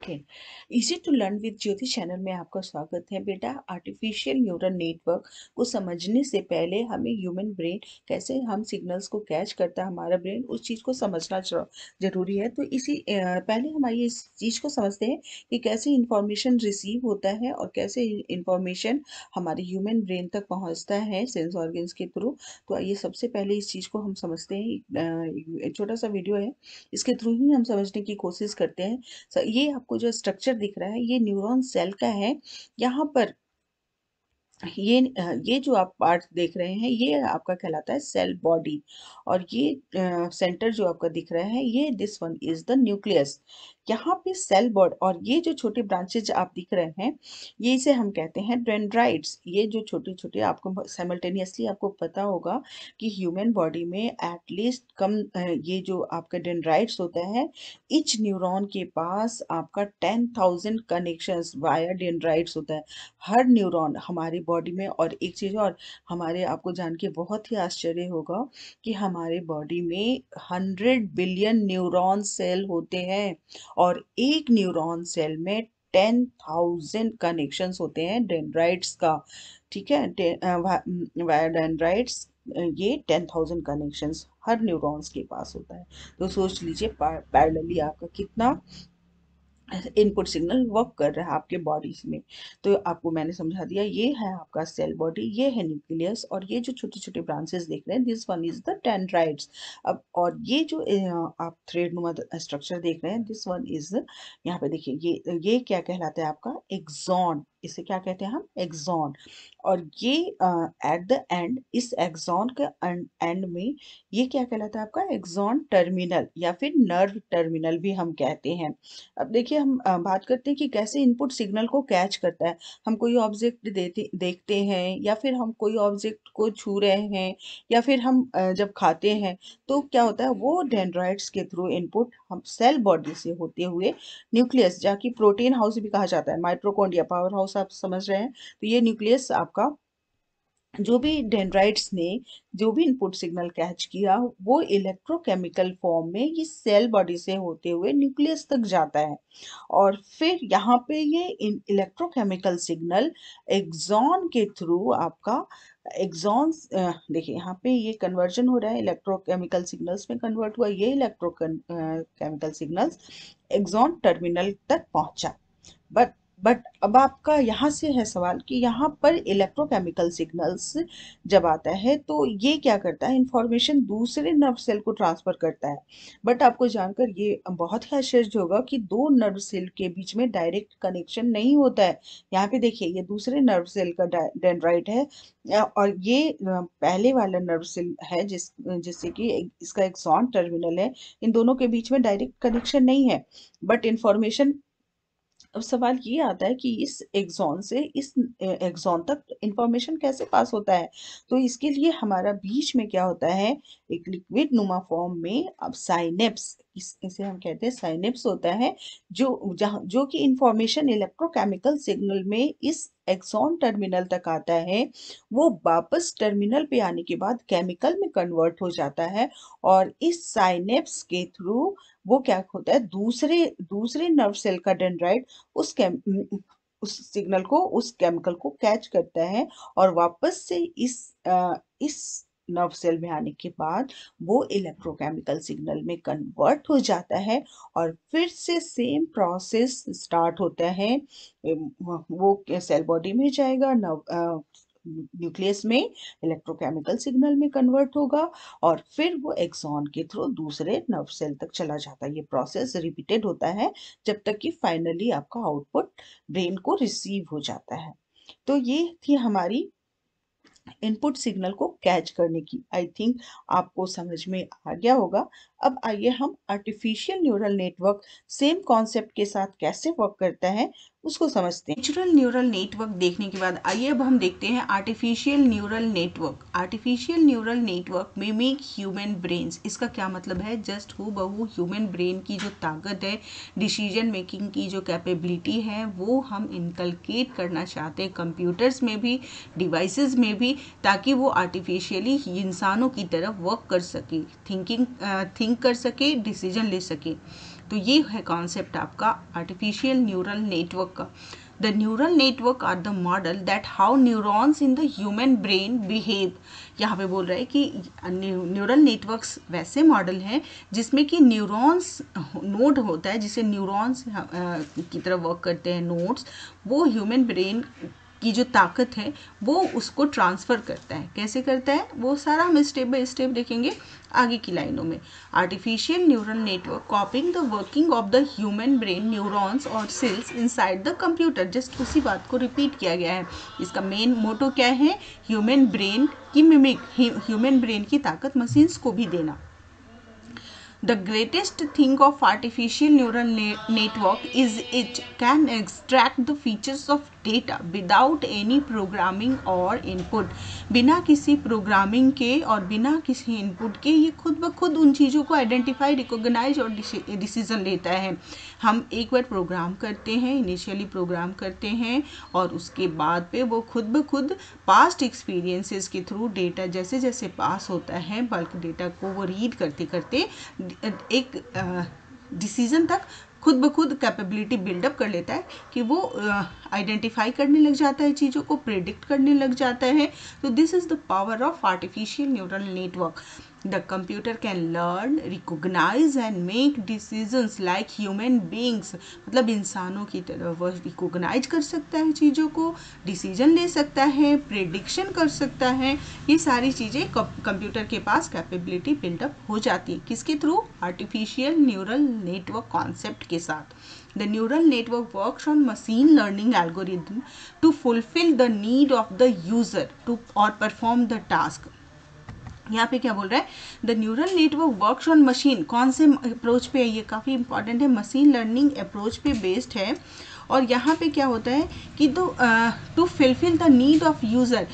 Okay. Easy to learn with Jyoti channel में आपका स्वागत है बेटा। आर्टिफिशियल न्यूरल नेटवर्क को समझने से पहले हमें ह्यूमन ब्रेन कैसे हम सिग्नल्स को कैच करता है, हमारा ब्रेन उस चीज़ को समझना जरूरी है। तो पहले हम आइए इस चीज़ को समझते हैं कि कैसे इंफॉर्मेशन रिसीव होता है और कैसे इंफॉर्मेशन हमारे ह्यूमन ब्रेन तक पहुंचता है सेंस ऑर्गन्स के थ्रू। तो आइए सबसे पहले इस चीज़ को हम समझते हैं। एक छोटा सा वीडियो है, इसके थ्रू ही हम समझने की कोशिश करते हैं। ये आपको जो स्ट्रक्चर दिख रहा है ये न्यूरॉन सेल का है। यहाँ पर ये जो आप पार्ट देख रहे हैं ये आपका कहलाता है सेल बॉडी। और ये सेंटर जो आपका दिख रहा है ये this one is the nucleus. यहाँ पे सेल बॉडी और ये जो छोटे ब्रांचेज आप दिख रहे हैं ये इसे हम कहते हैं डेंड्राइट्स। ये जो छोटे छोटे आपको साइमल्टेनियसली आपको पता होगा कि ह्यूमन बॉडी में एटलीस्ट ये जो आपका डेंड्राइट्स होता है, इच न्यूरॉन के पास आपका 10,000 कनेक्शंस वाया डेंड्राइट्स होता है हर न्यूरॉन हमारी बॉडी में। और एक चीज़ और, हमारे आपको जान के बहुत ही आश्चर्य होगा कि हमारे बॉडी में 100 बिलियन न्यूरॉन सेल होते हैं और एक न्यूरॉन सेल में 10,000 कनेक्शंस होते हैं डेंड्राइट्स का। ठीक है, वाया डेंड्राइट्स ये 10,000 कनेक्शंस हर न्यूरॉन्स के पास होता है। तो सोच लीजिए पैरेलली आपका कितना इनपुट सिग्नल वर्क कर रहा है आपके बॉडी में। तो आपको मैंने समझा दिया, ये है आपका सेल बॉडी, ये है न्यूक्लियस और ये जो छोटे छोटे ब्रांचेस देख रहे हैं this one is the dendrites. अब और ये जो आप थ्रेड नुमा स्ट्रक्चर देख रहे हैं दिस वन इज, यहाँ पे देखिए ये क्या कहलाता है आपका एक्सॉन। इसे क्या कहते हैं हम, एक्सॉन। और ये एट द एंड, इस एक्सॉन के एंड में ये क्या कहलाता है आपका एक्सॉन टर्मिनल या फिर नर्व टर्मिनल भी हम कहते हैं। अब देखिए हम बात करते हैं कि कैसे इनपुट सिग्नल को कैच करता है। हम कोई ऑब्जेक्ट देखते हैं या फिर हम कोई ऑब्जेक्ट को छू रहे हैं या फिर हम जब खाते हैं तो क्या होता है वो डेंड्राइट्स के थ्रू इनपुट हम सेल बॉडी से होते हुए न्यूक्लियस, जाकि प्रोटीन हाउस भी कहा जाता है, माइटोकॉन्ड्रिया पावर हाउस आप समझ रहे हैं। तो ये न्यूक्लियस आपका जो भी डेंड्राइट्स ने जो भी इनपुट सिग्नल कैच किया वो इलेक्ट्रोकेमिकल फॉर्म में ये सेल बॉडी से होते हुए न्यूक्लियस तक जाता है। और फिर यहाँ पे ये इलेक्ट्रोकेमिकल सिग्नल एक्सॉन के थ्रू आपका एक्सॉन, देखिए यहाँ पे ये कन्वर्जन हो रहा है, इलेक्ट्रोकेमिकल सिग्नल्स में कन्वर्ट हुआ, ये इलेक्ट्रोकेमिकल सिग्नल्स एक्सॉन टर्मिनल तक पहुंचा। बट बट अब आपका यहाँ से है सवाल कि यहाँ पर इलेक्ट्रोकेमिकल सिग्नल्स जब आता है तो ये क्या करता है, इंफॉर्मेशन दूसरे नर्व सेल को ट्रांसफर करता है। बट आपको जानकर ये बहुत ही आश्चर्य होगा कि दो नर्व सेल के बीच में डायरेक्ट कनेक्शन नहीं होता है। यहाँ पे देखिए ये दूसरे नर्व सेल का डेंड्राइट है और ये पहले वाला नर्व सेल है जिससे कि इसका एक्सॉन टर्मिनल है। इन दोनों के बीच में डायरेक्ट कनेक्शन नहीं है, बट इंफॉर्मेशन। अब सवाल ये आता है कि इस एक्सॉन से इस एक्सॉन तक इंफॉर्मेशन कैसे पास होता है। तो इसके लिए हमारा बीच में क्या होता है, एक लिक्विड नुमा फॉर्म में अब साइनेप्स, इसे हम कहते हैं साइनेप्स होता है, जो कि इंफॉर्मेशन इलेक्ट्रोकेमिकल सिग्नल में इस एक्सॉन टर्मिनल तक आता है। वो वापस टर्मिनल पे आने के बाद केमिकल में कन्वर्ट हो जाता है और इस साइनेप्स के थ्रू वो क्या होता है, दूसरे दूसरे नर्व सेल का डेंड्राइट उस केम उस सिग्नल को, उस केमिकल को कैच करता है और वापस से इस नर्व सेल में आने के बाद वो इलेक्ट्रोकेमिकल सिग्नल में कन्वर्ट हो जाता है और फिर से सेम प्रोसेस स्टार्ट होता है। वो सेल बॉडी में जाएगा, न्यूक्लियस में इलेक्ट्रोकेमिकल सिग्नल में कन्वर्ट होगा और फिर वो एक्सॉन के थ्रू दूसरे नर्व सेल तक चला जाता है। ये प्रोसेस रिपीटेड होता है जब तक कि फाइनली आपका आउटपुट ब्रेन को रिसीव हो जाता है। तो ये थी हमारी इनपुट सिग्नल को कैच करने की। आई थिंक आपको समझ में आ गया होगा। अब आइए हम artificial neural network same concept के साथ कैसे वर्क करता है उसको समझते हैं। नेचुरल न्यूरल नेटवर्क देखने के बाद आइए अब हम देखते हैं artificial neural network. Artificial neural network mimic human brains. इसका क्या मतलब है, जस्ट हूबहू ह्यूमन ब्रेन की जो ताकत है, डिसीजन मेकिंग की जो कैपेबिलिटी है, वो हम इनकलकेट करना चाहते हैं कंप्यूटर्स में भी, डिवाइसेस में भी, ताकि वो आर्टिफिशियली इंसानों की तरफ वर्क कर सके, थिंक कर सके, डिसीजन ले सके। तो ये है कॉन्सेप्ट आपका आर्टिफिशियल न्यूरल नेटवर्क का। The neural network are the model that how neurons in the human brain behave। यहाँ पे बोल रहा है कि न्यूरल नेटवर्क्स वैसे मॉडल हैं जिसमें कि न्यूरॉन्स नोड होता है, जिसे न्यूरॉन्स की तरह वर्क करते हैं नोड्स, वो ह्यूमन ब्रेन की जो ताकत है वो उसको ट्रांसफ़र करता है। कैसे करता है वो सारा हम स्टेप बाय स्टेप देखेंगे आगे की लाइनों में। Artificial neural network coping the working of the human brain neurons और cells inside the computer. Just उसी बात को रिपीट किया गया है। इसका मेन मोटो क्या है? ह्यूमन ब्रेन की मिमिक, ह्यूमन ब्रेन की ताकत मशीन्स को भी देना। The greatest thing of artificial neural network is it can extract the features of data without any programming or input। बिना किसी प्रोग्रामिंग के और बिना किसी इनपुट के ये खुद ब खुद उन चीज़ों को आइडेंटिफाई, रिकॉग्नाइज और डिसीजन लेता है। हम एक बार प्रोग्राम करते हैं, इनिशियली प्रोग्राम करते हैं और उसके बाद पे वो खुद ब खुद पास्ट एक्सपीरियंसेस के थ्रू डेटा जैसे जैसे पास होता है, बल्क डेटा को वो रीड करते करते एक डिसीजन तक खुद ब खुद कैपेबिलिटी बिल्डअप कर लेता है कि वो आइडेंटिफाई करने लग जाता है, चीज़ों को प्रेडिक्ट करने लग जाता है। तो this is the power of artificial neural network. The computer can learn, recognise and make decisions like human beings. मतलब इंसानों की तरह वह रिकॉग्नाइज कर सकता है चीज़ों को, डिसीजन ले सकता है, प्रेडिक्शन कर सकता है। ये सारी चीज़ें कंप्यूटर के पास कैपेबिलिटी बिल्डअप हो जाती है। किसके through? Artificial neural network concept के साथ। The neural network works on machine learning algorithm to fulfill the need of the user to or perform the task। यहाँ पे क्या बोल रहा है? The neural network works on machine. कौन से अप्रोच पे है? ये काफ़ी इंपॉर्टेंट है, मशीन लर्निंग अप्रोच पे बेस्ड है। और यहाँ पे क्या होता है कि to fulfil the need of user,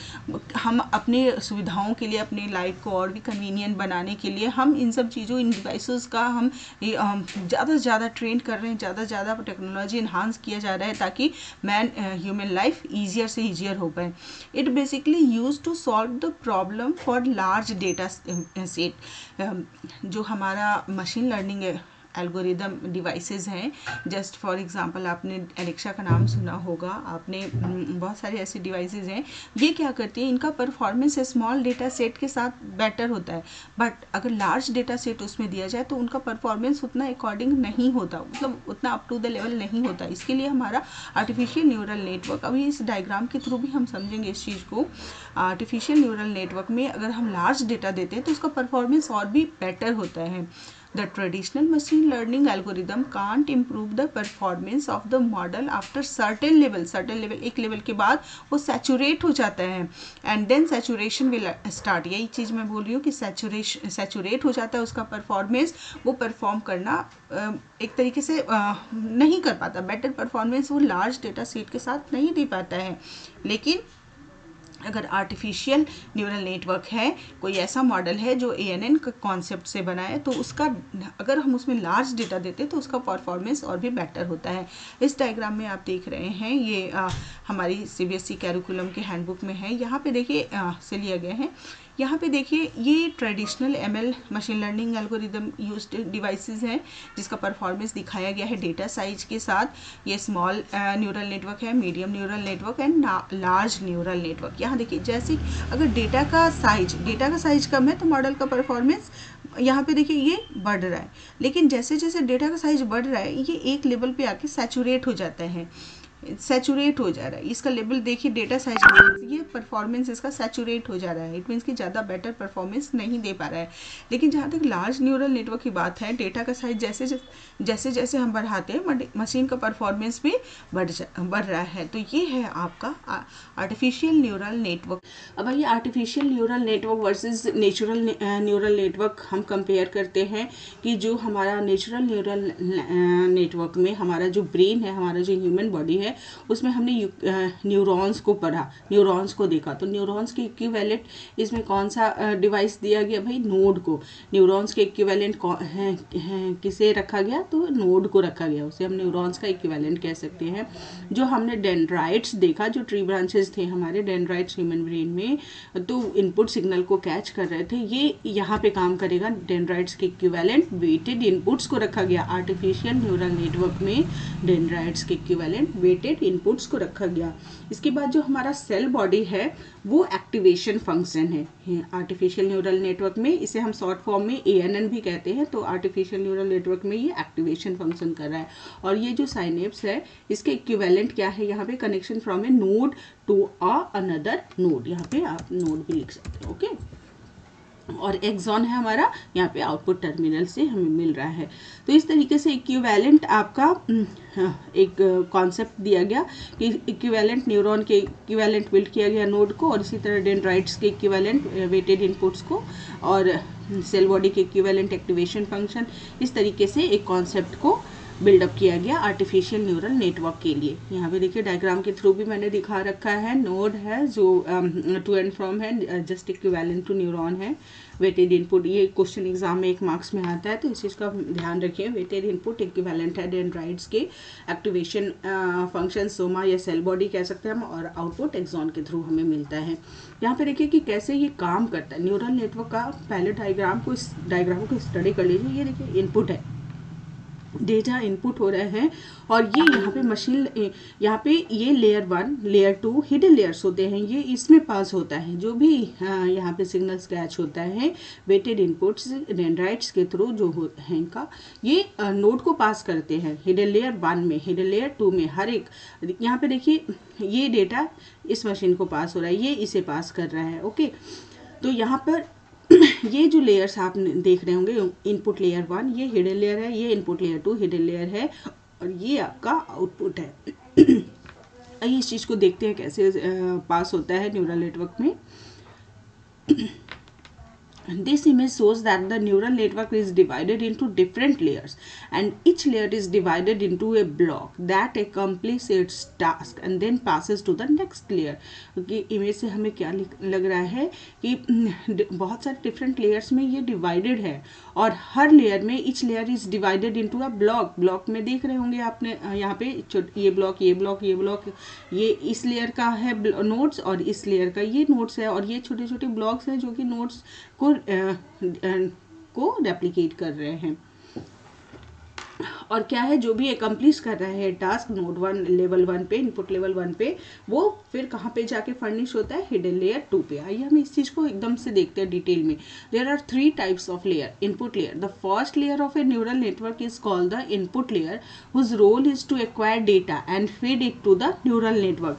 हम अपने सुविधाओं के लिए, अपने लाइफ को और भी कन्वीनियंट बनाने के लिए हम इन सब चीज़ों, इन डिवाइसेस का हम ज़्यादा से ज़्यादा ट्रेन कर रहे हैं, ज़्यादा से ज़्यादा टेक्नोलॉजी इन्हांस किया जा रहा है ताकि ह्यूमन लाइफ ईजियर से ईजियर हो पाए। It basically use to solve the problem for large data set. जो हमारा मशीन लर्निंग एल्गोरिदम डिवाइसेस हैं, जस्ट फॉर एग्जांपल आपने एलेक्सा का नाम सुना होगा, आपने बहुत सारे ऐसे डिवाइसेस हैं। ये क्या करती हैं? इनका परफॉर्मेंस स्मॉल डेटा सेट के साथ बेटर होता है, बट अगर लार्ज डेटा सेट उसमें दिया जाए तो उनका परफॉर्मेंस उतना अकॉर्डिंग नहीं होता, मतलब उतना अप टू द लेवल नहीं होता। इसके लिए हमारा आर्टिफिशियल न्यूरल नेटवर्क, अभी इस डायग्राम के थ्रू भी हम समझेंगे इस चीज़ को। आर्टिफिशियल न्यूरल नेटवर्क में अगर हम लार्ज डेटा देते हैं तो उसका परफॉर्मेंस और भी बेटर होता है। The traditional machine learning algorithm can't improve the performance of the model after certain level, एक लेवल के बाद वो सैचुरेट हो जाता है, and then saturation will start। यही चीज़ मैं बोल रही हूँ कि सैचुरेट हो जाता है उसका परफॉर्मेंस, वो परफॉर्म करना एक तरीके से नहीं कर पाता, बेटर परफॉर्मेंस वो लार्ज डेटा सेट के साथ नहीं दे पाता है। लेकिन अगर आर्टिफिशियल न्यूरल नेटवर्क है, कोई ऐसा मॉडल है जो ANN का कॉन्सेप्ट से बना है, तो उसका अगर हम उसमें लार्ज डेटा देते हैं तो उसका परफॉर्मेंस और भी बेटर होता है। इस डायग्राम में आप देख रहे हैं, ये हमारी CBSE कैरिकुलम के हैंडबुक में है। यहाँ पे देखिए से लिया गया है। यहाँ पे देखिए ये traditional ML machine learning algorithm used devices हैं जिसका परफॉर्मेंस दिखाया गया है डेटा साइज के साथ। ये स्मॉल न्यूरल नेटवर्क है, medium neural network and large neural network. यहाँ देखिए जैसे अगर डेटा का साइज कम है तो मॉडल का परफॉर्मेंस यहाँ पे देखिए ये बढ़ रहा है, लेकिन जैसे जैसे डेटा का साइज बढ़ रहा है ये एक लेवल पे आके सैचुरेट हो जाता है, सैचुरेट हो जा रहा है। इसका लेवल देखिए डेटा साइज, ये परफॉर्मेंस इसका सैचुरेट हो जा रहा है। इट मीन्स कि ज़्यादा बेटर परफॉर्मेंस नहीं दे पा रहा है। लेकिन जहाँ तक लार्ज न्यूरल नेटवर्क की बात है, डेटा का साइज जैसे जैसे हम बढ़ाते हैं मशीन का परफॉर्मेंस भी बढ़ रहा है। तो ये है आपका आर्टिफिशियल न्यूरल नेटवर्क। अब आइए artificial neural network versus natural neural network हम कंपेयर करते हैं कि जो हमारा नेचुरल न्यूरल नेटवर्क में हमारा जो ब्रेन है, हमारा जो ह्यूमन बॉडी है, है उसमें हमने न्यूरॉन्स को पढ़ा, न्यूरॉन्स को देखा। तो न्यूरॉन्स के इक्विवेलेंट इसमें कौन सा डिवाइस दिया गया भाई? नोड को। न्यूरॉन्स के इक्विवेलेंट किसे रखा गया? तो नोड को रखा गया, उसे हम न्यूरॉन्स का इक्विवेलेंट कह सकते हैं। जो हमने डेंड्राइट्स देखा, जो ट्री ब्रांचेस थे हमारे डेंड्राइट्स ह्यूमन ब्रेन में, तो इनपुट सिग्नल को कैच कर रहे थे, ये यहाँ पे काम करेगा। डेंड्राइट्स के इक्विवेलेंट वेटेड इनपुट्स को रखा गया आर्टिफिशियल न्यूरल नेटवर्क में, डेंड्राइट्स के इक्विवेलेंट वेटेड इनपुट्स को रखा गया। इसके बाद जो हमारा सेल बॉडी है वो एक्टिवेशन फंक्शन है आर्टिफिशियल न्यूरल नेटवर्क में, इसे हम शॉर्ट फॉर्म में ANN भी कहते हैं। तो आर्टिफिशियल न्यूरल नेटवर्क में ये एक्टिवेशन फंक्शन कर रहा है। और ये जो साइनेप्स है इसके इक्विवेलेंट क्या है? यहाँ पे connection from a node to another node, यहाँ पे आप नोड भी लिख सकते हैं। ओके, और एक्सॉन है हमारा, यहाँ पे आउटपुट टर्मिनल से हमें मिल रहा है। तो इस तरीके से इक्विवेलेंट आपका एक कॉन्सेप्ट दिया गया कि इक्विवेलेंट न्यूरॉन के इक्विवेलेंट बिल्ड किया गया नोड को, और इसी तरह डेंड्राइट्स के इक्विवेलेंट वेटेड इनपुट्स को, और सेल बॉडी के इक्विवेलेंट एक्टिवेशन फंक्शन। इस तरीके से एक कॉन्सेप्ट को बिल्डअप किया गया आर्टिफिशियल न्यूरल नेटवर्क के लिए। यहाँ पे देखिए डायग्राम के थ्रू भी मैंने दिखा रखा है। नोड है जो टू एंड फ्रॉम है, जस्ट इक्विवेलेंट टू न्यूरॉन है। वेटेड इनपुट, ये क्वेश्चन एग्जाम में एक मार्क्स में आता है, तो इस चीज़ का ध्यान रखिए। वेटेड इनपुट इक्विवेलेंट है डेंड्राइट्स के एक्टिवेशन फंक्शन, सोमा या सेल बॉडी कह सकते हैं हम, और आउटपुट एक्सॉन के थ्रू हमें मिलता है। यहाँ पे देखिए कि कैसे ये काम करता है न्यूरल नेटवर्क का। पहले डायग्राम को स्टडी कर लीजिए। ये देखिए इनपुट है, डेटा इनपुट हो रहे हैं, और ये यहाँ पे मशीन, यहाँ पे ये लेयर 1 लेयर 2 हिडन लेयर्स होते हैं, ये इसमें पास होता है। जो भी यहाँ पे सिग्नल्स कैच होता है वेटेड इनपुट्स डेंड्राइट्स के थ्रू जो होते हैं इनका, ये नोड को पास करते हैं हिडन लेयर 1 में, हिडन लेयर 2 में, हर एक। यहाँ पे देखिए ये डेटा इस मशीन को पास हो रहा है, ये इसे पास कर रहा है। ओके, तो यहाँ पर ये जो लेयर्स आप देख रहे होंगे, इनपुट लेयर 1 ये हिडन लेयर है, ये इनपुट लेयर 2 हिडन लेयर है, और ये आपका आउटपुट है। आइए इस चीज़ को देखते हैं कैसे पास होता है न्यूरल नेटवर्क में। This image shows that the neural network is divided into different layers, and each layer is divided into a block that accomplishes its task and then passes to the next layer. कि image से हमें क्या लग रहा है कि बहुत सारे डिफरेंट लेयर्स में ये डिवाइडेड है, और हर लेयर में each layer is divided into a block। Block में देख रहे होंगे आपने यहाँ पे ये ब्लॉक, ये ब्लॉक, ये ब्लॉक, ये इस लेयर का है नोड्स, और इस लेयर का ये नोड्स है, और ये छोटे छोटे ब्लॉक्स हैं जो कि नोड्स को रेप्लिकेट कर रहे हैं। और क्या है, जो भी एकम्प्लिश कर रहा है टास्क नोड 1 लेवल 1 पे, इनपुट लेवल 1 पे, वो फिर कहाँ पे जाके फर्निश होता है? हिडन लेयर 2 पे। आइए हम इस चीज़ को एकदम से देखते हैं डिटेल में। There are 3 types of layer. Input layer, the first layer of a neural network is called the input layer, whose role is to acquire data and feed it to the neural network.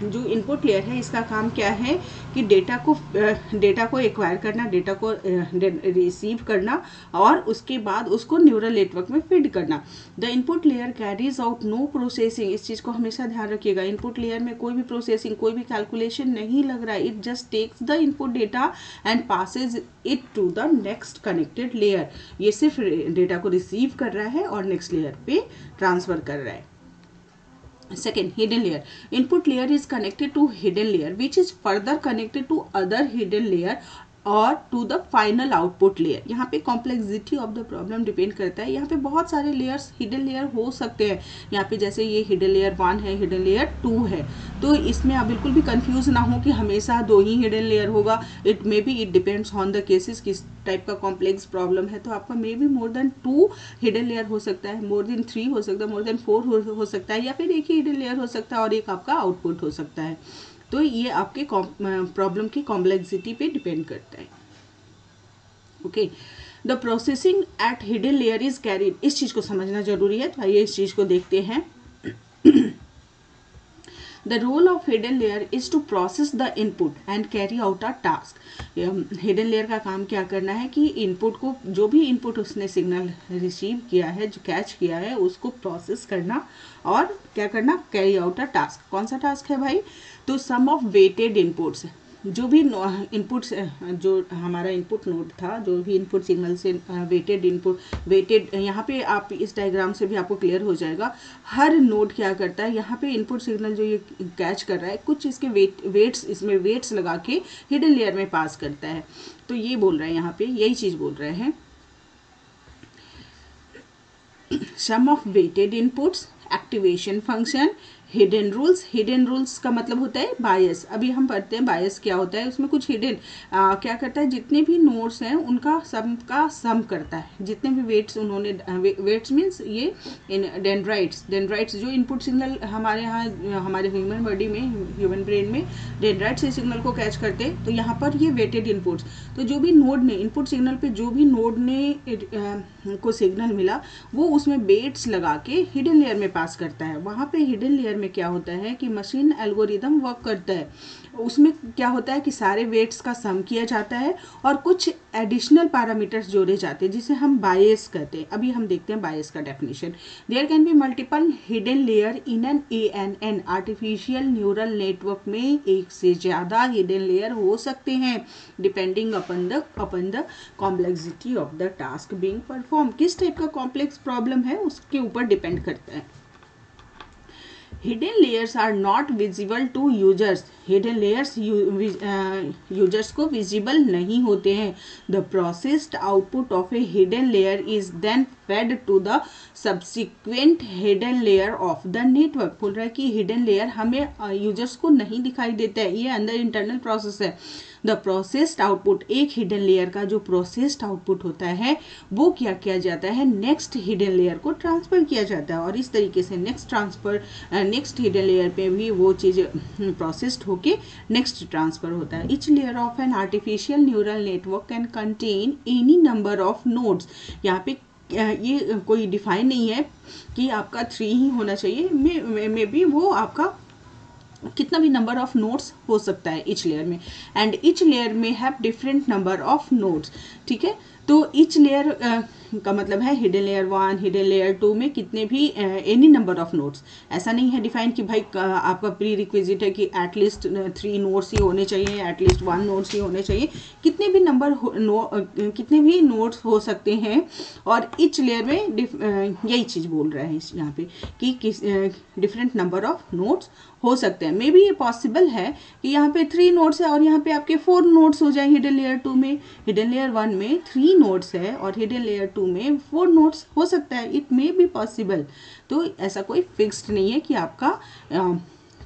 जो input layer है इसका काम क्या है कि data को acquire करना, data को रिसीव करना, और उसके बाद उसको न्यूरल नेटवर्क में फीड करना। The input layer carries out no processing, इस चीज को हमेशा ध्यान रखिएगा। इनपुट लेयर में कोई भी प्रोसेसिंग, कोई भी कैलकुलेशन नहीं लग रहा है। It just takes the input data and passes it to the next connected layer. ये सिर्फ डेटा को रिसीव कर रहा है और नेक्स्ट लेयर पे ट्रांसफर कर रहा है। Second, hidden layer. Input layer is connected to hidden layer, which is further connected to other hidden layer और to the final output layer. यहाँ पे complexity of the problem depend करता है। यहाँ पे बहुत सारे लेयर्स हिडन लेयर हो सकते हैं। यहाँ पे जैसे ये हिडन लेयर 1 है, हिडन लेयर 2 है, तो इसमें आप बिल्कुल भी कंफ्यूज ना हो कि हमेशा 2 ही हिडन लेयर होगा। It may be, it depends on the cases, किस टाइप का कॉम्प्लेक्स प्रॉब्लम है। तो आपका may be more than 2 hidden layer हो सकता है, मोर देन 3 हो सकता है, मोर देन 4 हो सकता है, या फिर एक ही हिडन लेयर हो सकता है और एक आपका आउटपुट हो सकता है। तो ये आपके प्रॉब्लम की कॉम्प्लेक्सिटी पे डिपेंड करता है। Okay, the processing eight hidden layer is carried, इस चीज को समझना जरूरी है। तो आइए इस चीज को देखते हैं। The role of hidden layer is to process the input and carry out a task. Hidden layer का काम क्या करना है कि इनपुट को, जो भी इनपुट उसने सिग्नल रिसीव किया है, जो कैच किया है, उसको प्रोसेस करना और क्या करना, कैरी आउट अ टास्क। कौन सा टास्क है भाई? तो सम ऑफ वेटेड इनपुट्स, जो भी इनपुट, जो हमारा इनपुट नोड था, जो भी इनपुट सिग्नल से वेटेड इनपुट, वेटेड, यहाँ पे आप इस डायग्राम से भी आपको क्लियर हो जाएगा। हर नोड क्या करता है, यहाँ पे इनपुट सिग्नल जो ये कैच कर रहा है, कुछ इसके वेट्स, इसमें वेट्स लगा के हिडन लेयर में पास करता है। तो ये बोल रहे हैं यहाँ पे, यही चीज़ बोल रहे हैं। Sum of weighted inputs, activation function, hidden rules. Hidden rules का मतलब होता है बायस। अभी हम पढ़ते हैं बायस क्या होता है। उसमें कुछ हिडन क्या करता है, जितने भी नोड्स हैं उनका सम का सम करता है। जितने भी वेट्स उन्होंने, वेट्स मीन्स ये इन डेंड्राइट्स जो इनपुट सिग्नल हमारे यहाँ, हमारे ह्यूमन बॉडी में, ह्यूमन ब्रेन में डेंड्राइट से सिग्नल को कैच करते हैं। तो यहाँ पर ये वेटेड इनपुट्स, तो जो भी नोड ने इनपुट सिग्नल पे, जो भी नोड ने को सिग्नल मिला, वो उसमें वेट्स लगा के हिडन लेयर में पास करता है। वहाँ पे हिडन लेयर में क्या होता है कि मशीन एल्गोरिदम वर्क करता है। उसमें क्या होता है कि सारे वेट्स का सम किया जाता है और कुछ एडिशनल पैरामीटर्स जोड़े जाते हैं, जिसे हम बायस कहते हैं। अभी हम देखते हैं बायस का definition. There can be multiple hidden layer in an ANN artificial neural network में एक से ज़्यादा हिडन लेयर हो सकते हैं, depending upon the complexity of the task being perform. किस टाइप का कॉम्प्लेक्स प्रॉब्लम है उसके ऊपर डिपेंड करता है। Hidden layers are not visible to users. Hidden layers users को विजिबल नहीं होते हैं। The processed output of a hidden layer is then fade to the subsequent hidden layer of the network. बोल रहा है कि हिडन लेयर हमें users को नहीं दिखाई देता है, ये अंदर इंटरनल प्रोसेस है। द प्रोसेस्ड आउटपुट, एक हिडन लेयर का जो प्रोसेस्ड आउटपुट होता है वो क्या किया जाता है, नेक्स्ट हिडन लेयर को ट्रांसफर किया जाता है। और इस तरीके से नेक्स्ट हिडन लेयर पे भी वो चीज़ प्रोसेस्ड होके नेक्स्ट ट्रांसफर होता है। Each layer of an artificial neural network can contain any number of nodes. यहाँ पे ये कोई डिफाइन नहीं है कि आपका 3 ही होना चाहिए, मे बी वो आपका कितना भी नंबर ऑफ नोड्स हो सकता है इच लेयर में। एंड इच लेयर में have different number of nodes. ठीक है, तो इच लेयर का मतलब है हिडन लेयर 1, हिडन लेयर 2 में कितने भी एनी नंबर ऑफ नोड्स। ऐसा नहीं है डिफाइन कि भाई आपका प्री रिक्विजिट है कि एटलीस्ट 3 नोड्स ही होने चाहिए, एटलीस्ट 1 नोड्स ही होने चाहिए। कितने भी कितने भी नोड्स हो सकते हैं। और इच लेयर में यही चीज़ बोल रहा है यहाँ पे कि डिफरेंट नंबर ऑफ नोड्स हो सकते हैं। मे बी ये पॉसिबल है कि यहाँ पे 3 नोड्स है और यहाँ पे आपके 4 नोड्स हो जाए हिडन लेयर 2 में। हिडन लेयर 1 में 3 नोड्स है और हिडन लेयर 2 में 4 नोड्स हो सकता है। It may be possible. तो ऐसा कोई फिक्स्ड नहीं है कि आपका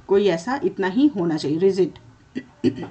कोई ऐसा इतना ही होना चाहिए रिजिड।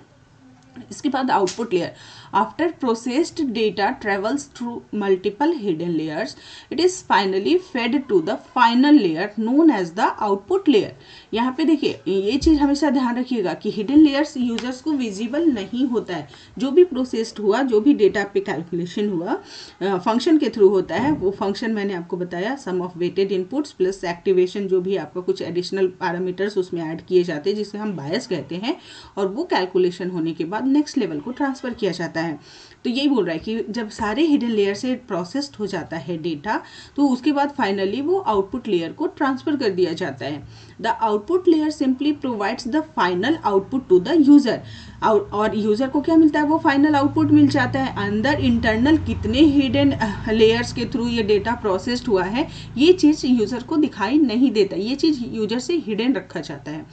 इसके बाद output layer. After processed data travels through multiple hidden layers, it is finally fed to the final layer known as the output layer. यहाँ पे देखिए ये चीज़ हमेशा ध्यान रखिएगा कि हिडन लेयर्स यूजर्स को विजिबल नहीं होता है। जो भी प्रोसेस्ड हुआ, जो भी डेटा पे कैलकुलेशन हुआ, फंक्शन के थ्रू होता है। वो फंक्शन मैंने आपको बताया, sum of weighted inputs plus activation, जो भी आपका कुछ एडिशनल पैरामीटर्स उसमें ऐड किए जाते हैं जिसे हम बायस कहते हैं। और वो कैलकुलेशन होने के बाद नेक्स्ट लेवल को ट्रांसफर किया जाता है। तो यही बोल रहा है कि जब सारे हिडन लेयर से प्रोसेस्ड हो जाता है डेटा, तो उसके बाद फाइनली वो आउटपुट लेयर को ट्रांसफर कर दिया जाता है। The output layer simply provides the final output to the user. और यूजर को क्या मिलता है, वो फाइनल आउटपुट मिल जाता है। अंदर इंटरनल कितने हिडन लेयर्स के थ्रू ये डेटा प्रोसेस्ड हुआ है, ये चीज़ यूजर को दिखाई नहीं देता। ये चीज़ यूजर से हिडन रखा जाता है।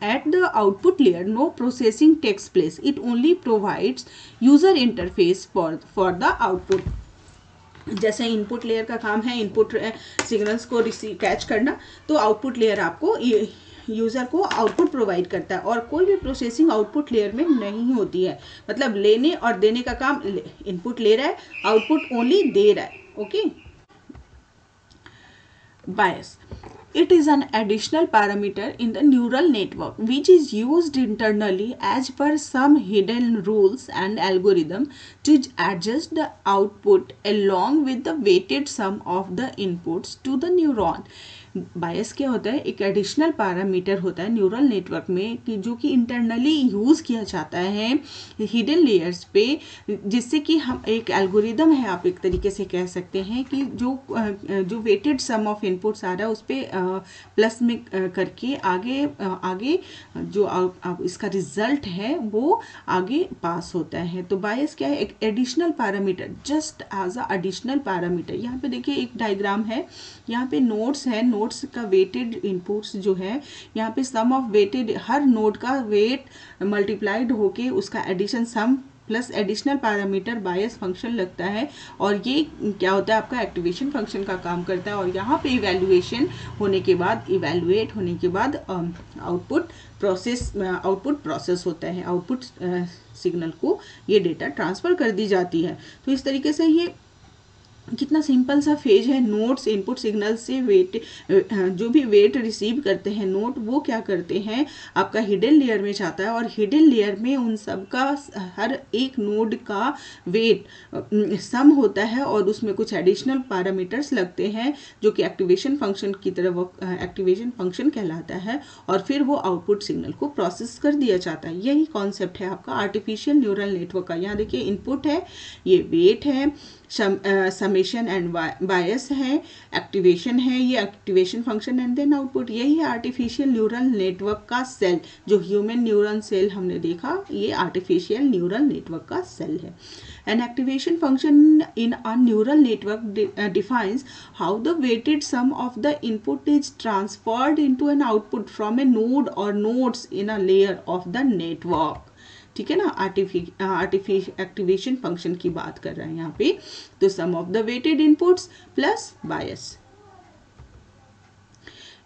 At the output layer, no processing takes place. It only provides user interface for the output. जैसे इनपुट लेयर का काम है इनपुट सिग्नल्स को कैच करना, तो आउटपुट लेयर आपको यूज़र को आउटपुट प्रोवाइड करता है। और कोई भी प्रोसेसिंग आउटपुट लेयर में नहीं होती है। मतलब लेने और देने का काम, इनपुट ले रहा है, आउटपुट ओनली दे रहा है। Okay. Bias. It is an additional parameter in the neural network which is used internally as per some hidden rules and algorithm to adjust the output along with the weighted sum of the inputs to the neuron. बायस क्या होता है, एक additional parameter होता है neural network में कि जो कि इंटरनली यूज़ किया जाता है हिडन लेयर्स पे, जिससे कि हम एक एल्गोरिदम है, आप एक तरीके से कह सकते हैं कि जो वेटेड सम ऑफ इनपुट्स आ रहा है उस पर प्लस में करके आगे आगे जो इसका रिजल्ट है वो आगे पास होता है। तो बायस क्या है, एक additional parameter, just as a additional parameter. यहाँ पे देखिए एक डायग्राम है, यहाँ पे नोड्स है, नोड्स का वेटेड इनपुट्स जो है, यहाँ पे सम ऑफ वेटेड, हर नोड का वेट मल्टीप्लाइड होके उसका एडिशन सम प्लस एडिशनल पैरामीटर बायस फंक्शन लगता है, और ये क्या होता है आपका एक्टिवेशन फंक्शन का काम करता है। और यहाँ पे इवैल्यूएशन होने के बाद, इवैल्यूएट होने के बाद आउटपुट प्रोसेस होता है, आउटपुट सिग्नल को ये डेटा ट्रांसफ़र कर दी जाती है। तो इस तरीके से ये कितना सिंपल सा फेज है। नोड्स इनपुट सिग्नल से वेट, जो भी वेट रिसीव करते हैं नोड, वो क्या करते हैं आपका हिडन लेयर में जाता है, और हिडन लेयर में उन सब का हर एक नोड का वेट सम होता है, और उसमें कुछ एडिशनल पैरामीटर्स लगते हैं जो कि एक्टिवेशन फंक्शन की तरह वो एक्टिवेशन फंक्शन कहलाता है, और फिर वो आउटपुट सिग्नल को प्रोसेस कर दिया जाता है। यही कॉन्सेप्ट है आपका आर्टिफिशियल न्यूरल नेटवर्क का। यहाँ देखिए इनपुट है, ये वेट है, समेशन एंड बायस है, एक्टिवेशन है, ये activation function, and then output. यही है आर्टिफिशियल न्यूरल नेटवर्क का सेल। जो ह्यूमन न्यूरल सेल हमने देखा, ये आर्टिफिशियल न्यूरल नेटवर्क का सेल है। An activation function in a neural network defines how the weighted sum of the input is transferred into an output from a node or nodes in a layer of the network. ठीक है ना, activation function की बात कर रहे हैं यहाँ पे। तो sum of the weighted inputs plus bias.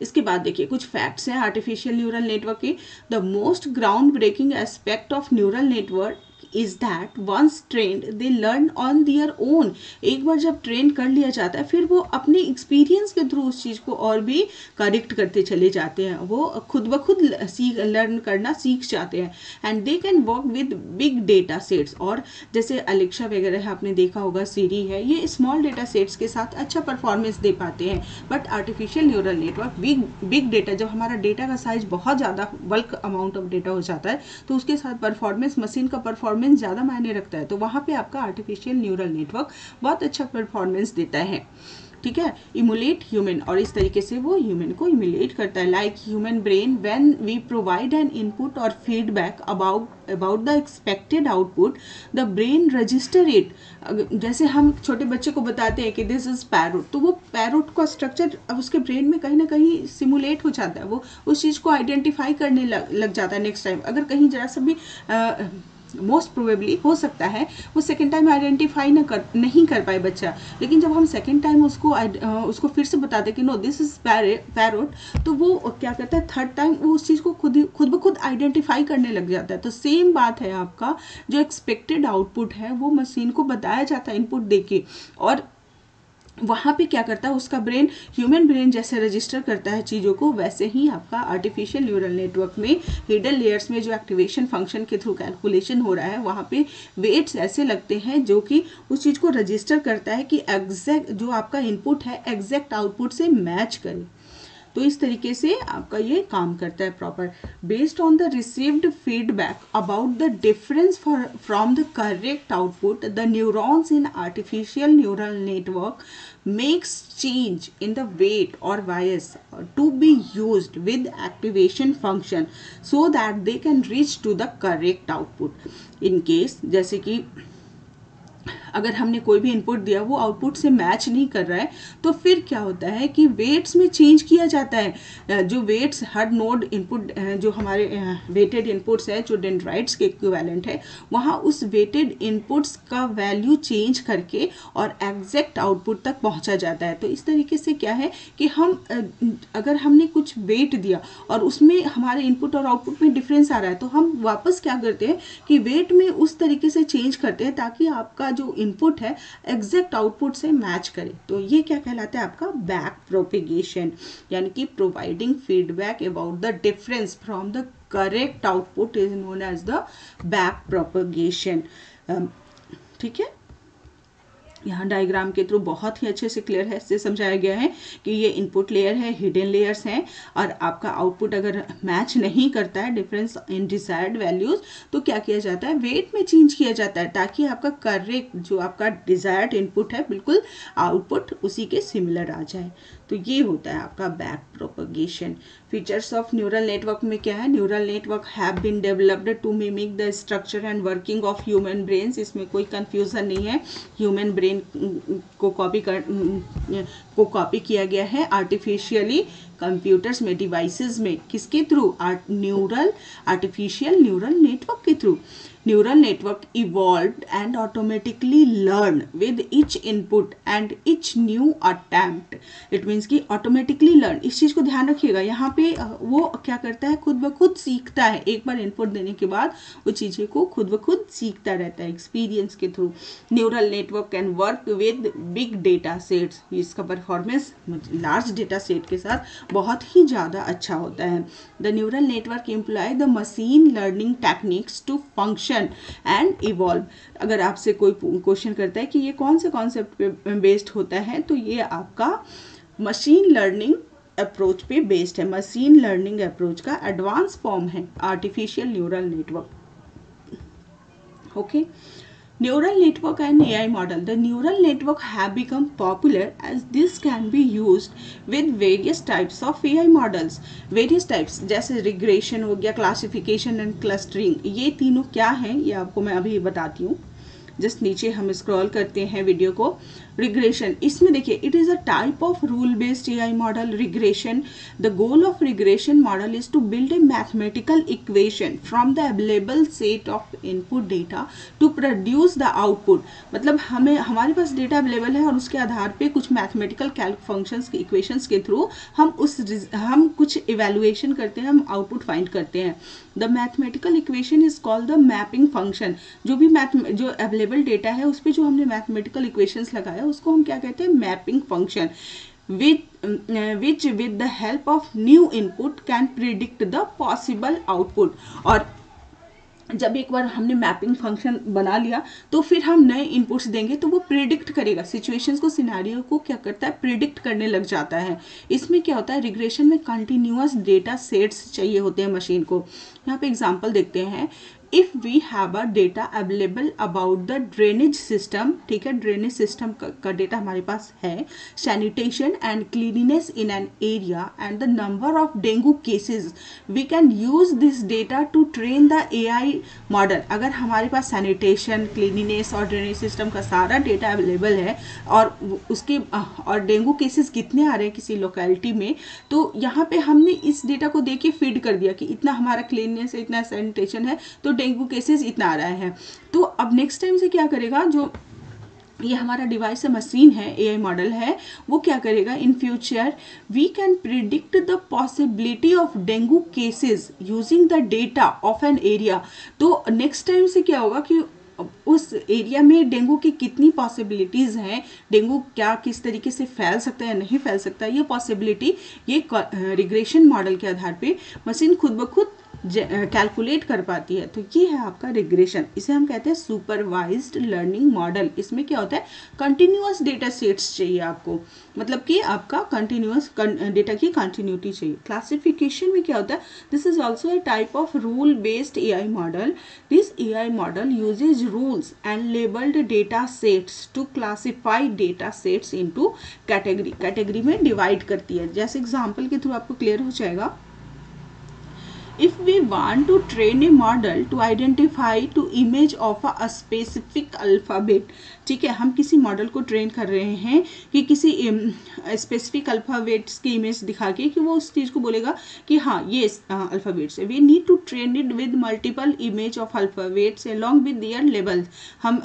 इसके बाद देखिए कुछ फैक्ट्स हैं आर्टिफिशियल न्यूरल नेटवर्क के। The most ground breaking aspect of neural network is that once trained they learn on their own. एक बार जब ट्रेन कर लिया जाता है, फिर वो अपने एक्सपीरियंस के थ्रू उस चीज़ को और भी करेक्ट करते चले जाते हैं, वो खुद ब खुद लर्न करना सीख जाते हैं। And they can work with big data sets. और जैसे अलेक्सा वगैरह है, आपने देखा होगा, सीरी है, ये स्मॉल डेटा सेट्स के साथ अच्छा परफॉर्मेंस दे पाते हैं। But artificial neural network big data, जब हमारा डेटा का साइज बहुत ज़्यादा बल्क अमाउंट ऑफ डेटा हो जाता है, तो उसके साथ परफॉर्मेंस, मशीन का परफॉर्मेंस ज़्यादा मायने रखता है। तो वहाँ पे आपका आर्टिफिशियल न्यूरल नेटवर्क बहुत अच्छा परफॉर्मेंस देता है। ठीक है, इमुलेट ह्यूमन, और इस तरीके से वो ह्यूमन को इमुलेट करता है। Like human brain, when we provide an input और feedback about the expected output, the brain register it. जैसे हम छोटे बच्चे को बताते हैं कि दिस इज पैरोट, तो वो पैरोट का स्ट्रक्चर अब उसके ब्रेन में कहीं ना कहीं सिमुलेट हो जाता है, वो उस चीज़ को आइडेंटिफाई करने लग जाता है। नेक्स्ट टाइम अगर कहीं जरा सा भी मोस्ट प्रोबेबली हो सकता है वो सेकेंड टाइम आइडेंटिफाई नहीं कर पाए बच्चा, लेकिन जब हम सेकेंड टाइम उसको फिर से बताते कि नो दिस इज पैरोट, तो वो क्या करता है, थर्ड टाइम वो उस चीज़ को खुद ब खुद आइडेंटिफाई करने लग जाता है। तो सेम बात है, आपका जो एक्सपेक्टेड आउटपुट है वो मशीन को बताया जाता है इनपुट देके, और वहाँ पे क्या करता है उसका ब्रेन, ह्यूमन ब्रेन जैसे रजिस्टर करता है चीज़ों को, वैसे ही आपका आर्टिफिशियल न्यूरल नेटवर्क में हिडन लेयर्स में जो एक्टिवेशन फंक्शन के थ्रू कैलकुलेशन हो रहा है, वहाँ पे वेट्स ऐसे लगते हैं जो कि उस चीज़ को रजिस्टर करता है कि एग्जैक्ट जो आपका इनपुट है एग्जैक्ट आउटपुट से मैच करे। तो इस तरीके से आपका ये काम करता है proper. Based on the received feedback about the difference from the correct output, the neurons in artificial neural network makes change in the weight or bias to be used with activation function so that they can reach to the correct output. In case जैसे कि अगर हमने कोई भी input दिया वो output से match नहीं कर रहा है, तो फिर क्या होता है कि वेट्स में चेंज किया जाता है। जो वेट्स हर नोड इनपुट, जो हमारे वेटेड इनपुट्स है जो डेंड्राइट्स के इक्विवेलेंट है, वहाँ उस वेटेड इनपुट्स का वैल्यू चेंज करके और एग्जैक्ट आउटपुट तक पहुँचा जाता है। तो इस तरीके से क्या है कि हम अगर हमने कुछ वेट दिया और उसमें हमारे इनपुट और आउटपुट में डिफरेंस आ रहा है, तो हम वापस क्या करते हैं कि वेट में उस तरीके से चेंज करते हैं ताकि आपका जो इनपुट है एग्जैक्ट आउटपुट से मैच करे। तो ये क्या कहलाता है आपका बैक प्रोपेगेशन, यानी कि providing feedback about the difference from the correct output is known as the back propagation. ठीक है, यहाँ डायग्राम के थ्रू बहुत ही अच्छे से क्लियर है से समझाया गया है कि ये इनपुट लेयर है, हिडन लेयर्स हैं, और आपका आउटपुट अगर मैच नहीं करता है डिफरेंस इन डिजायर्ड वैल्यूज तो क्या किया जाता है, वेट में चेंज किया जाता है ताकि आपका करेक्ट जो आपका डिजायर्ड इनपुट है बिल्कुल आउटपुट उसी के सिमिलर आ जाए। तो ये होता है आपका back propagation. Features of neural network में क्या है, neural network have been developed to mimic the structure and working of human brains. इसमें कोई कंफ्यूजन नहीं है, ह्यूमन ब्रेन को कॉपी किया गया है आर्टिफिशियली कंप्यूटर्स में, डिवाइसेस में, किसके थ्रू, आर्टिफिशियल न्यूरल नेटवर्क के through. Neural network evolved and automatically learn with each input and each new attempt. It means कि automatically learn, इस चीज़ को ध्यान रखिएगा, यहाँ पे वो क्या करता है, खुद ब खुद सीखता है। एक बार इनपुट देने के बाद वो चीज़ें को खुद ब खुद सीखता रहता है एक्सपीरियंस के थ्रू। Neural network can work with big data sets, इसका परफॉर्मेंस लार्ज डेटा सेट के साथ बहुत ही ज़्यादा अच्छा होता है। The neural network employ the machine learning techniques to function and evolve. अगर आपसे कोई क्वेश्चन करता है कि ये कौन से कॉन्सेप्ट पे बेस्ड होता है, तो ये आपका मशीन लर्निंग अप्रोच पे बेस्ड है। मशीन लर्निंग अप्रोच का एडवांस फॉर्म है artificial neural network. Okay, Neural network and AI model. The neural network have become popular as this can be used with various types of AI models. Various types जैसे regression हो गया, classification and clustering, ये तीनों क्या हैं ये आपको मैं अभी बताती हूँ। जस्ट नीचे हम स्क्रॉल करते हैं वीडियो को। रिग्रेशन, इसमें देखिए it is a type of rule based AI model. Regression, the goal of regression model is to build a mathematical equation from the available set of input data to produce the output. मतलब हमारे पास data available है और उसके आधार पे कुछ mathematical Calc functions के equations के through हम कुछ इवेल्युएशन करते हैं, हम आउटपुट फाइंड करते हैं। The mathematical equation is called the mapping function. जो भी जो अवेलेबल डेटा है उस पर जो हमने मैथमेटिकल इक्वेशंस लगाया उसको हम क्या कहते हैं, mapping function. which with the help of new input can predict the possible output। और जब एक बार हमने मैपिंग फंक्शन बना लिया तो फिर हम नए इनपुट्स देंगे तो वो प्रिडिक्ट करेगा, सिचुएशंस को, सिनेरियो को क्या करता है, प्रिडिक्ट करने लग जाता है। इसमें क्या होता है, रिग्रेशन में कंटिन्यूअस डेटा सेट्स चाहिए होते हैं मशीन को। यहाँ पे एग्जांपल देखते हैं। If we have a data available about the drainage system, ठीक है, ड्रेनेज सिस्टम का डेटा हमारे पास है, sanitation and cleanliness in an area and the number of dengue cases, we can use this data to train the AI model. अगर हमारे पास sanitation, cleanliness और ड्रेनेज सिस्टम का सारा डेटा अवेलेबल है और डेंगू केसेस कितने आ रहे हैं किसी लोकेलिटी में, तो यहाँ पे हमने इस डेटा को देके फीड कर दिया कि इतना हमारा क्लीनिनेस है, इतना सैनिटेशन है, तो डेंगू केसेस इतना आ रहा है। तो अब नेक्स्ट टाइम से क्या करेगा, जो ये हमारा डिवाइस है, मशीन है, एआई मॉडल है, वो क्या करेगा, in future we can predict the possibility of dengue cases using the data of an area. तो नेक्स्ट टाइम से क्या होगा कि उस एरिया में डेंगू की कितनी पॉसिबिलिटीज़ हैं, डेंगू क्या किस तरीके से फैल सकता है या नहीं फैल सकता है, ये पॉसिबिलिटी ये रिग्रेशन मॉडल के आधार पे मशीन खुद ब खुद कैलकुलेट कर पाती है। तो ये है आपका रिग्रेशन, इसे हम कहते हैं सुपरवाइज्ड लर्निंग मॉडल। इसमें क्या होता है, कंटिन्यूअस डेटा सेट्स चाहिए आपको, मतलब कि आपका कंटिन्यूअस डेटा की कंटिन्यूटी चाहिए। क्लासिफिकेशन में क्या होता है, this is also a type of rule based AI model. This AI model uses rules and labelled data sets to classify data sets into category. Category में डिवाइड करती है। जैसे एग्जाम्पल के थ्रू आपको क्लियर हो जाएगा। If we want to train a model to identify to image of a specific alphabet, ठीक है, हम किसी मॉडल को ट्रेन कर रहे हैं कि किसी स्पेसिफिक अल्फ़ाबेट्स की इमेज दिखा के कि वो उस चीज़ को बोलेगा कि हाँ ये अल्फ़ाबेट्स है। We need to train it with multiple image of alphabets along with their levels. हम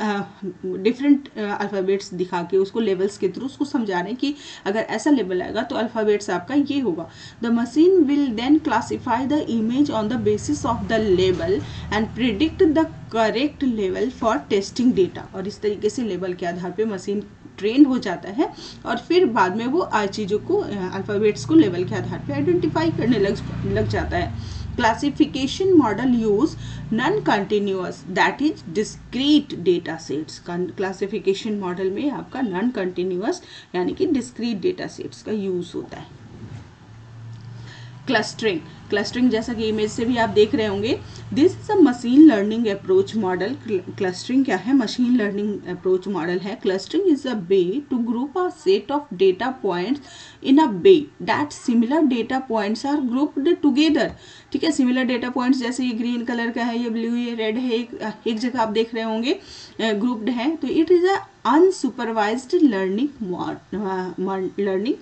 डिफरेंट अल्फ़ाबेट्स दिखा के उसको लेवल्स के थ्रू उसको समझा रहे हैं कि अगर ऐसा लेवल आएगा तो अल्फ़ाबेट्स आपका ये होगा। The machine will then classify the image on the basis of the level and predict the correct level for testing data. और इस तरीके से लेवल के आधार पे मशीन ट्रेन हो जाता है और फिर बाद में वो चीज़ों को अल्फ़ाबेट्स को लेवल के आधार पे आइडेंटिफाई करने लग जाता है। Classification model use non continuous that is discrete data sets. Classification model में आपका नॉन कंटिन्यूअस यानी कि डिस्क्रीट डेटा सेट्स का यूज होता है। क्लस्टरिंग, क्लस्टरिंग जैसा कि इमेज से भी आप देख रहे होंगे, this is a machine learning approach model. Clustering क्या है? मशीन लर्निंग अप्रोच मॉडल है। Clustering is a way to group a set of data points in a way that similar data points are grouped together. ठीक है, similar data points जैसे ये green colour का है, ये ब्लू, ये red है, एक जगह आप देख रहे होंगे ग्रुप्ड है, तो it is a unsupervised learning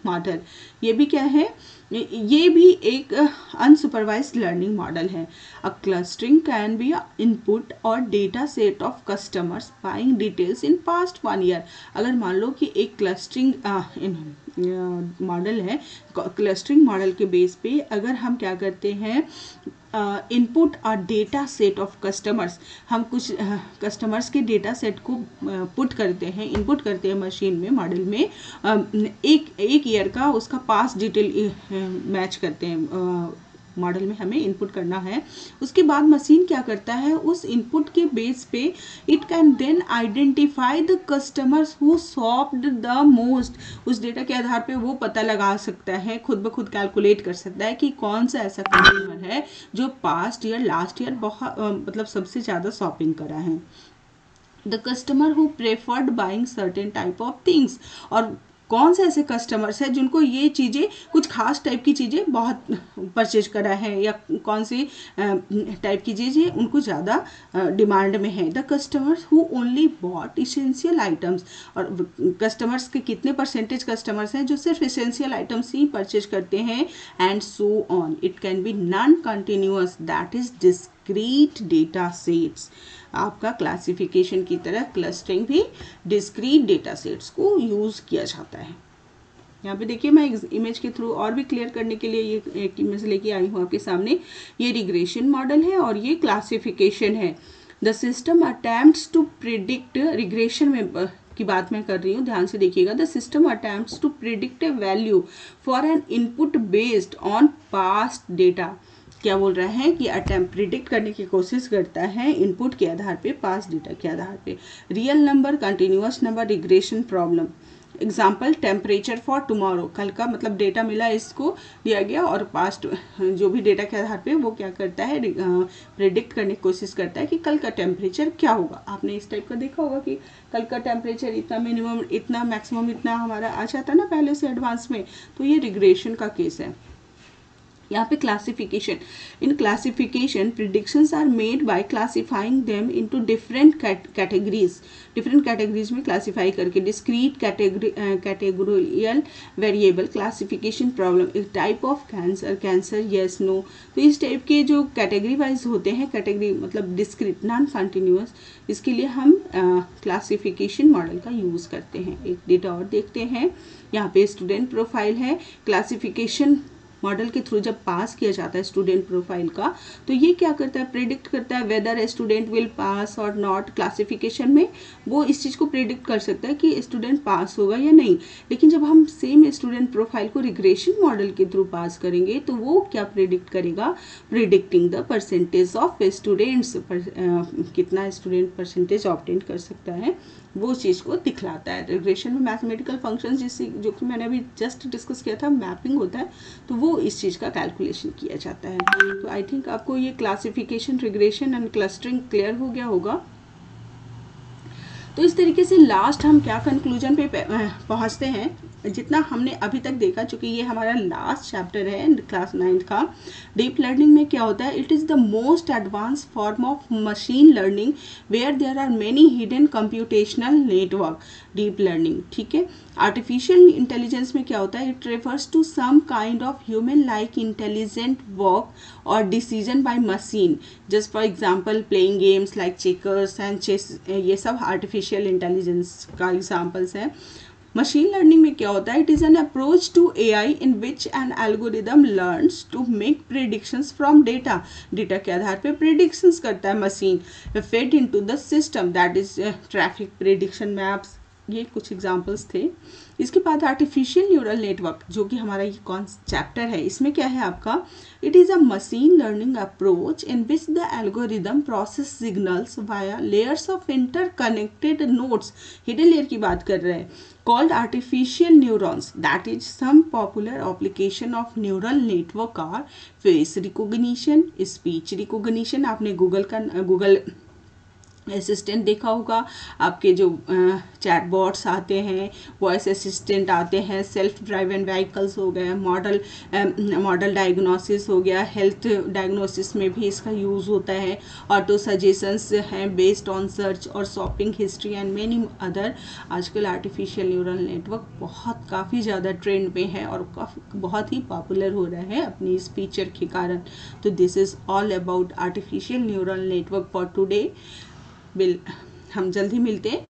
model. ये भी क्या है? ये भी एक अनसुपरवाइज्ड लर्निंग मॉडल है। A clustering can be a input और data set of customers buying details in past 1 year. अगर मान लो कि एक क्लस्टरिंग मॉडल है, क्लस्टरिंग मॉडल के बेस पे अगर हम क्या करते हैं, इनपुट और डेटा सेट ऑफ कस्टमर्स, हम कुछ कस्टमर्स के डेटा सेट को पुट करते हैं, इनपुट करते हैं मशीन में, मॉडल में, एक ईयर का उसका पास डिटेल मैच करते हैं, मॉडल में हमें इनपुट करना है। उसके बाद मशीन क्या करता है, उस इनपुट के बेस पे it can then identify the customers who shopped the most. उस डेटा के आधार पे वो पता लगा सकता है, खुद ब खुद कैलकुलेट कर सकता है कि कौन सा ऐसा कस्टमर है जो पास्ट ईयर, लास्ट ईयर बहुत मतलब सबसे ज़्यादा शॉपिंग करा है। The customer who preferred buying certain type of things, और कौन से ऐसे कस्टमर्स हैं जिनको ये चीज़ें, कुछ खास टाइप की चीज़ें बहुत परचेज करा है, या कौन सी टाइप की चीज़ें उनको ज़्यादा डिमांड में है। The customers who only bought essential items, और कस्टमर्स के कितने परसेंटेज कस्टमर्स हैं जो सिर्फ इसेंशियल आइटम्स ही परचेज करते हैं, and so on. It can be non continuous that is discrete data sets. आपका क्लासिफिकेशन की तरह क्लस्टरिंग भी डिस्क्रीट डेटा सेट्स को यूज किया जाता है। यहाँ पे देखिए, मैं इमेज के थ्रू और भी क्लियर करने के लिए ये एक इमेज लेके आई हूँ आपके सामने। ये रिग्रेशन मॉडल है और ये क्लासिफिकेशन है। The system attempts to predict, regression में की बात मैं कर रही हूँ, ध्यान से देखिएगा। The system attempts to predict a value for an input based on past data. क्या बोल रहा है कि अटेम्प्ट, प्रिडिक्ट करने की कोशिश करता है इनपुट के आधार पे, पास्ट डेटा के आधार पे। Real number, continuous number, regression problem. Example, temperature for tomorrow, कल का मतलब डेटा मिला, इसको दिया गया, और पास्ट जो भी डेटा के आधार पे वो क्या करता है, प्रिडिक्ट करने की कोशिश करता है कि कल का टेम्परेचर क्या होगा। आपने इस टाइप का देखा होगा कि कल का टेम्परेचर इतना, मिनिमम इतना, मैक्सिमम इतना हमारा आ जाता है ना पहले से एडवांस में, तो ये रिग्रेशन का केस है। यहाँ पे classification, in classification predictions are made by classifying them into different categories, different categories में क्लासिफाई करके। Discrete categorical variable classification problem, एक type of cancer, cancer yes no. तो इस टाइप के जो कैटेगरी वाइज होते हैं, कैटेगरी मतलब डिस्क्रीट, नॉन कंटिन्यूअस, इसके लिए हम क्लासिफिकेशन मॉडल का यूज़ करते हैं। एक डेटा और देखते हैं, यहाँ पे स्टूडेंट प्रोफाइल है। क्लासिफिकेशन मॉडल के थ्रू जब पास किया जाता है स्टूडेंट प्रोफाइल का, तो ये क्या करता है, प्रेडिक्ट करता है whether a student will pass और नॉट। क्लासिफिकेशन में वो इस चीज़ को प्रेडिक्ट कर सकता है कि स्टूडेंट पास होगा या नहीं। लेकिन जब हम सेम स्टूडेंट प्रोफाइल को रिग्रेशन मॉडल के थ्रू पास करेंगे, तो वो क्या प्रेडिक्ट करेगा, predicting the percentage of students, कितना स्टूडेंट परसेंटेज ऑब्टेन कर सकता है, वो चीज़ को दिखलाता है। रिग्रेशन में मैथमेटिकल फंक्शंस जो कि मैंने अभी जस्ट डिस्कस किया था, मैपिंग होता है, तो वो इस चीज़ का कैलकुलेशन किया जाता है। तो आई थिंक आपको ये classification, regression and clustering clear हो गया होगा। तो इस तरीके से लास्ट हम क्या कंक्लूजन पे पहुंचते हैं, जितना हमने अभी तक देखा, चूंकि ये हमारा लास्ट चैप्टर है क्लास 9 का। डीप लर्निंग में क्या होता है, it is the most advance form of machine learning where there are many hidden computational network. Deep learning, ठीक है। आर्टिफिशियल इंटेलिजेंस में क्या होता है, it refers to some kind of human like intelligent work और decision by machine, just for example playing games like checkers and chess, ये सब artificial intelligence का एग्जांपल्स हैं। मशीन लर्निंग में क्या होता है, it is an approach to AI in which an algorithm learns to make predictions from data. Data के आधार पे प्रेडिक्शंस करता है machine, fed into the system, that is traffic prediction maps, ये कुछ एग्जांपल्स थे। इसके बाद आर्टिफिशियल न्यूरल नेटवर्क, जो कि हमारा ये कौन चैप्टर है, इसमें क्या है आपका, it is a machine learning approach in which the algorithm process signals via layers of interconnected nodes, hidden layer की बात कर रहे हैं, called artificial neurons. That is, some popular application of neural network are face recognition, speech recognition, आपने Google assistant देखा होगा, आपके जो चैट बॉट्स आते हैं, वॉइस असिस्टेंट आते हैं, सेल्फ ड्राइवन व्हीकल्स हो गए, मॉडल डायग्नोसिस हो गया, हेल्थ डायग्नोसिस में भी इसका यूज़ होता है, ऑटो सजेशंस हैं बेस्ड ऑन सर्च और shopping history and many other. आजकल आर्टिफिशियल न्यूरल नेटवर्क काफ़ी ज़्यादा ट्रेंड में है और बहुत ही पॉपुलर हो रहा है अपनी इस फीचर के कारण। तो this is all about artificial neural network for today. हम जल्द ही मिलते हैं।